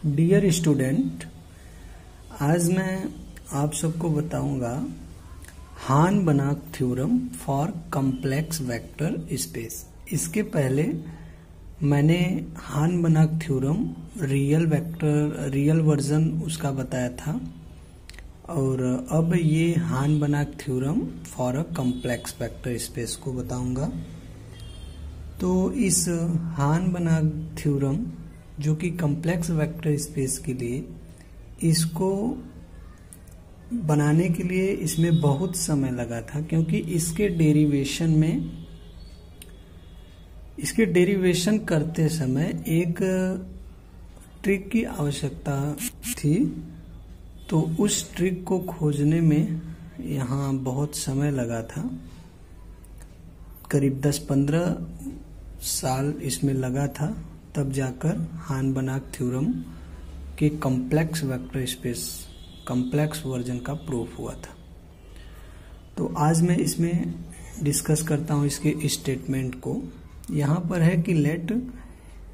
Dear student, आज मैं आप सबको बताऊंगा Hahn Banach theorem for complex vector space. इसके पहले मैंने हान-बनाक थ्योरम रियल वर्जन उसका बताया था और अब ये Hahn Banach theorem for a complex vector space को बताऊंगा। तो इस हान-बनाक थ्योरम जो कि कॉम्प्लेक्स वेक्टर स्पेस के लिए, इसको बनाने के लिए इसमें बहुत समय लगा था, क्योंकि इसके डेरिवेशन करते समय एक ट्रिक की आवश्यकता थी। तो उस ट्रिक को खोजने में यहाँ बहुत समय लगा था, करीब 10-15 साल इसमें लगा था, तब जाकर हान-बनाक थ्योरम के complex vector space complex version का प्रूफ हुआ था। तो आज मैं इसमें डिस्कस करता हूँ इसके स्टेटमेंट को। यहाँ पर है कि let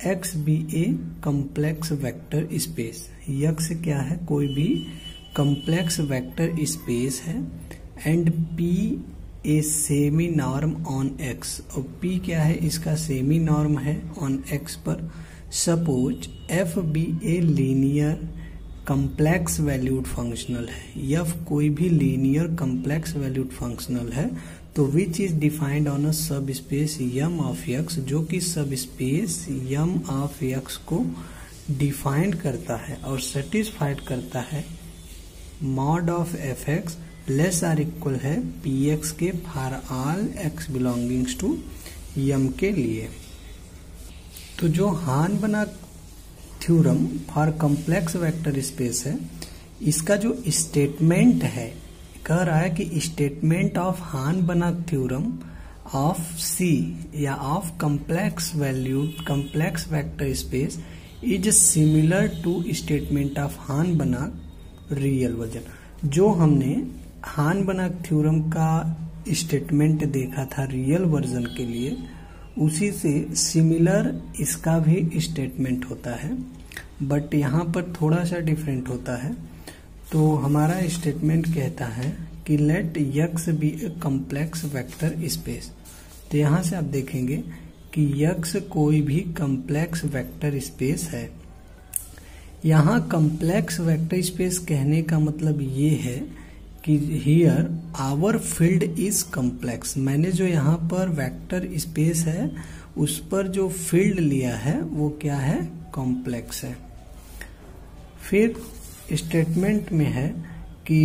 X be a complex vector space. X क्या है? कोई भी कॉम्प्लेक्स वेक्टर स्पेस है and P a semi norm on X. और पी क्या है? इसका सेमी नॉर्म है ऑन एक्स पर। Suppose F be a linear complex valued functional है। एफ कोई भी लीनियर कॉम्प्लेक्स वैल्यूड फंक्शनल है तो which is defined on a subspace M of X, जो कि subspace M of X को डिफाइंड करता है और सेटिस्फाइड करता है mod of F X less or equal है पी एक्स के for all X belongings to M के लिए। तो जो Hahn Banach theorem for complex vector space है, इसका जो स्टेटमेंट है, कह रहा है कि statement of Hahn Banach theorem of C या of complex valued complex vector space is similar to statement of Hahn Banach real version. जो हमने हान-बनाक थ्योरम का स्टेटमेंट देखा था रियल वर्जन के लिए, उसी से सिमिलर इसका भी स्टेटमेंट होता है, बट यहाँ पर थोड़ा सा डिफरेंट होता है। तो हमारा स्टेटमेंट कहता है कि let X be a complex vector space. तो यहाँ से आप देखेंगे कि यक्स कोई भी कॉम्प्लेक्स वेक्टर स्पेस है। यहाँ कॉम्प्लेक्स वेक्टर स्पेस कहने का मतलब ये है कि here our field is complex. मैंने जो यहाँ पर वेक्टर स्पेस है उस पर जो फील्ड लिया है वो क्या है? कॉम्प्लेक्स है। फिर स्टेटमेंट में है कि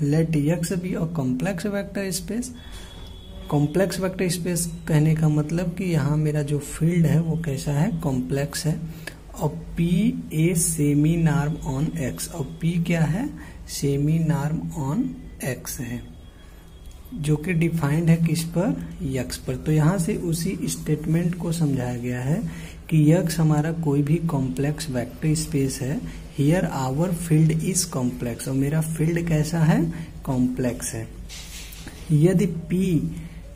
let X be a complex vector space. Complex vector space कहने का मतलब कि यहाँ मेरा जो फील्ड है वो कैसा है? कॉम्प्लेक्स है। और P a semi norm on X. और पी क्या है? सेमी नॉर्म ऑन एक्स है, जो कि डिफाइंड है किस पर? यक्स पर। तो यहाँ से उसी स्टेटमेंट को समझाया गया है कि यक्स हमारा कोई भी कॉम्प्लेक्स वेक्टर स्पेस है। Here our field is complex. और मेरा फील्ड कैसा है? कॉम्प्लेक्स है। यदि P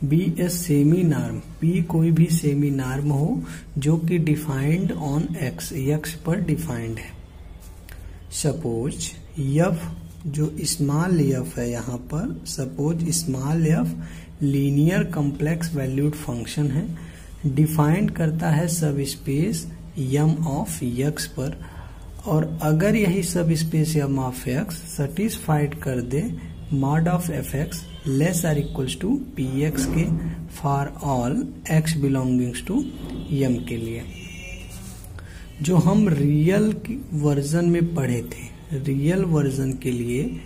be a semi norm, P कोई भी सेमी नॉर्म हो जो कि डिफाइंड ऑन एक्स, यक्स पर डिफाइंड है। सपोज यफ, जो स्मॉल एफ है यहाँ पर, suppose small F linear complex valued function है, डिफाइंड करता है subspace M of x पर। और अगर यही subspace M of X satisfied कर दे mod of F X less or equals to P X के for all X belongings to M के लिए। जो हम रियल वर्जन में पढ़े थे, रियल वर्जन के लिए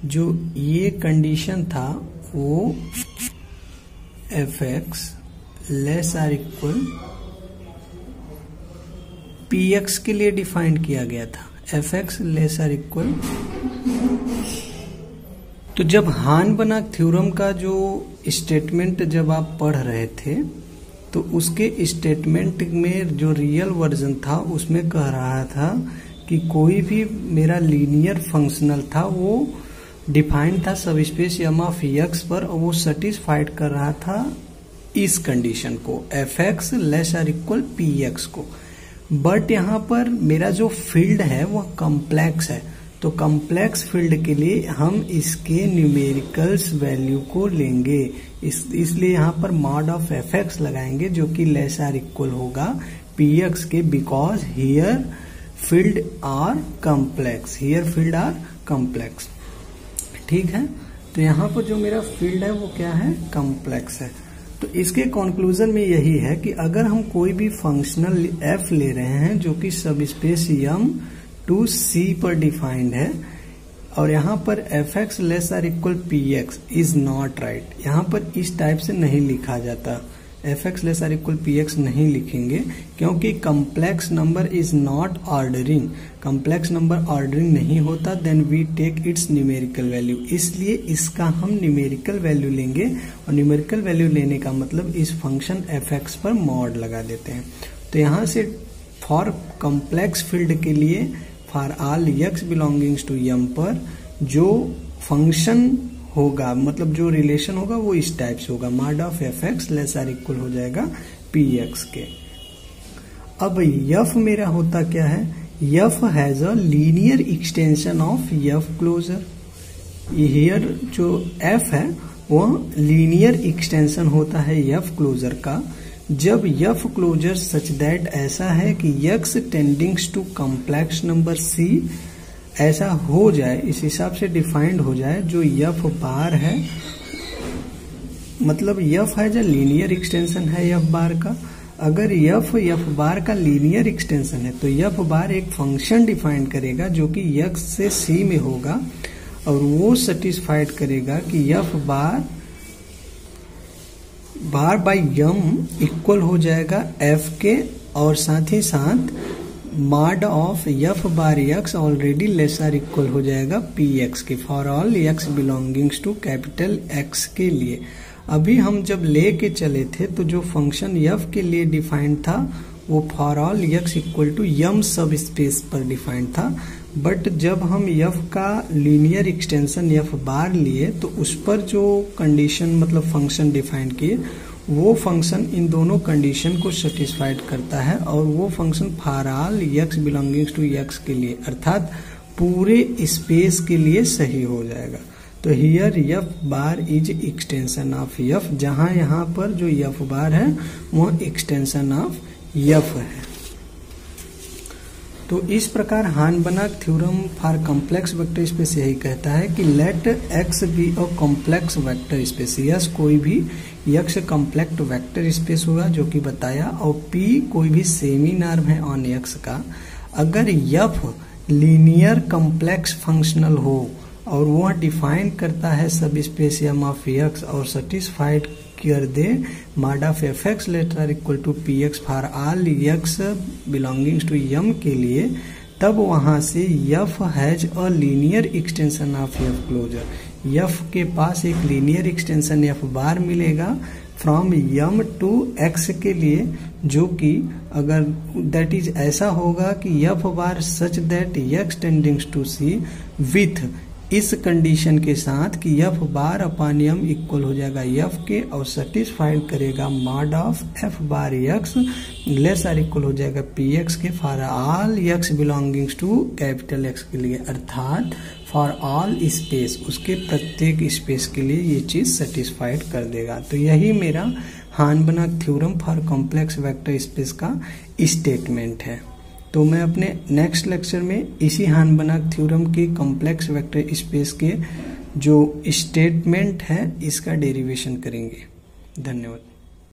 जो ये कंडीशन था वो F X less or equal P X के लिए डिफाइंड किया गया था। F X less or equal. तो जब हान-बनाक थ्योरम का जो स्टेटमेंट जब आप पढ़ रहे थे, तो उसके स्टेटमेंट में जो रियल वर्जन था उसमें कह रहा था कि कोई भी मेरा लीनियर फंक्शनल था वो डिफाइंड था सब स्पेस यम ऑफ एक्स पर, और वो सेटिस्फाइड कर रहा था इस कंडीशन को, F X less or equal P X को। बट यहाँ पर मेरा जो फील्ड है वो कॉम्प्लेक्स है, तो कॉम्प्लेक्स फील्ड के लिए हम इसके न्यूमेरिकल्स वैल्यू को लेंगे, इसलिए यहाँ पर मॉड ऑफ एफ एक्स लगाएंगे जो कि लेस आर इक्वल होगा पी एक्स के, because here field are complex, here field are complex. ठीक है, तो यहाँ पर जो मेरा फील्ड है वो क्या है, कॉम्प्लेक्स है। तो इसके कंक्लूजन में यही है कि अगर हम कोई भी फंक्शनल एफ ले रहे हैं जो कि सब स्पेस यम टू सी पर डिफाइंड है, और यहाँ पर F X less or equal P X is not right, यहाँ पर इस टाइप से नहीं लिखा जाता, F X less or equal P X नहीं लिखेंगे, क्योंकि complex number is not ordering, complex number ordering नहीं होता, then we take its numerical value, इसलिए इसका हम न्यूमेरिकल वैल्यू लेंगे, और न्यूमेरिकल वैल्यू लेने का मतलब इस फंक्शन एफ एक्स पर मॉड लगा देते हैं। तो यहाँ से फॉर कॉम्प्लेक्स फील्ड के लिए for all X belongings to M पर जो फंक्शन होगा, मतलब जो रिलेशन होगा वो इस टाइप से होगा, mod of F X less or equal हो जाएगा पी एक्स के। अब यफ मेरा होता क्या है, F has a linear extension of F closure, here जो एफ है वह लीनियर एक्सटेंशन होता है यफ क्लोजर का, जब यफ क्लोजर सच दैट ऐसा है कि X tendings to complex number C, ऐसा हो जाए, इस हिसाब से डिफाइंड हो जाए, जो यफ बार है, मतलब यफ है जो लीनियर एक्सटेंशन है यफ बार का, अगर यफ बार का लीनियर एक्सटेंशन है तो यफ बार एक फंक्शन डिफाइन करेगा जो कि यक्स से सी में होगा, और वो सेटिस्फाइड करेगा कि F bar by M equal हो जाएगा एफ के, और साथ ही साथ mod of F bar X already less or equal हो जाएगा पी एक्स के, for all X belongings to capital X के लिए। अभी हम जब ले के चले थे तो जो फंक्शन एफ के लिए डिफाइंड था वो for all X equal to M subspace पर डिफाइंड था, बट जब हम एफ का लीनियर एक्सटेंशन एफ बार लिए तो उस पर जो कंडीशन मतलब फंक्शन डिफाइन किए वो फंक्शन इन दोनों कंडीशन को सेटिस्फाइड करता है, और वो function for all X belongings to X के लिए अर्थात पूरे स्पेस के लिए सही हो जाएगा। तो here F bar is extension of F, जहां यहाँ पर जो एफ बार है वो एक्सटेंशन ऑफ एफ है। तो इस प्रकार Hahn Banach theorem for complex vector space यही कहता है कि let X be a complex vector space, यस कोई भी एक्स कॉम्प्लेक्स वेक्टर स्पेस होगा जो कि बताया, और पी कोई भी सेमी नॉर्म है ऑन एक्स का, अगर एफ लीनियर कॉम्प्लेक्स फंक्शनल हो और वह डिफाइन करता है subspace M of X और सेटिस्फाइड कर दे mod of F X less or equal to P X for all X belongings to M के लिए, तब वहां से F has a linear extension of F closure, F के पास एक लीनियर एक्सटेंशन एफ बार मिलेगा फ्रॉम एम टू एक्स के लिए, जो कि अगर दैट इज ऐसा होगा कि F bar such that X tendings to C with इस कंडीशन के साथ कि F bar upon M equal हो जाएगा एफ के, और सेटिस्फाइड करेगा mod of F bar X less or equal हो जाएगा पी एक्स के for all X belongings to capital X के लिए, अर्थात फॉर ऑल स्पेस, उसके प्रत्येक स्पेस के लिए ये चीज सेटिस्फाइड कर देगा। तो यही मेरा Hahn Banach theorem for complex vector space का स्टेटमेंट है। तो मैं अपने नेक्स्ट लेक्चर में इसी हान-बनाक थ्योरम के कॉम्प्लेक्स वेक्टर स्पेस के जो स्टेटमेंट है इसका डेरिवेशन करेंगे। धन्यवाद।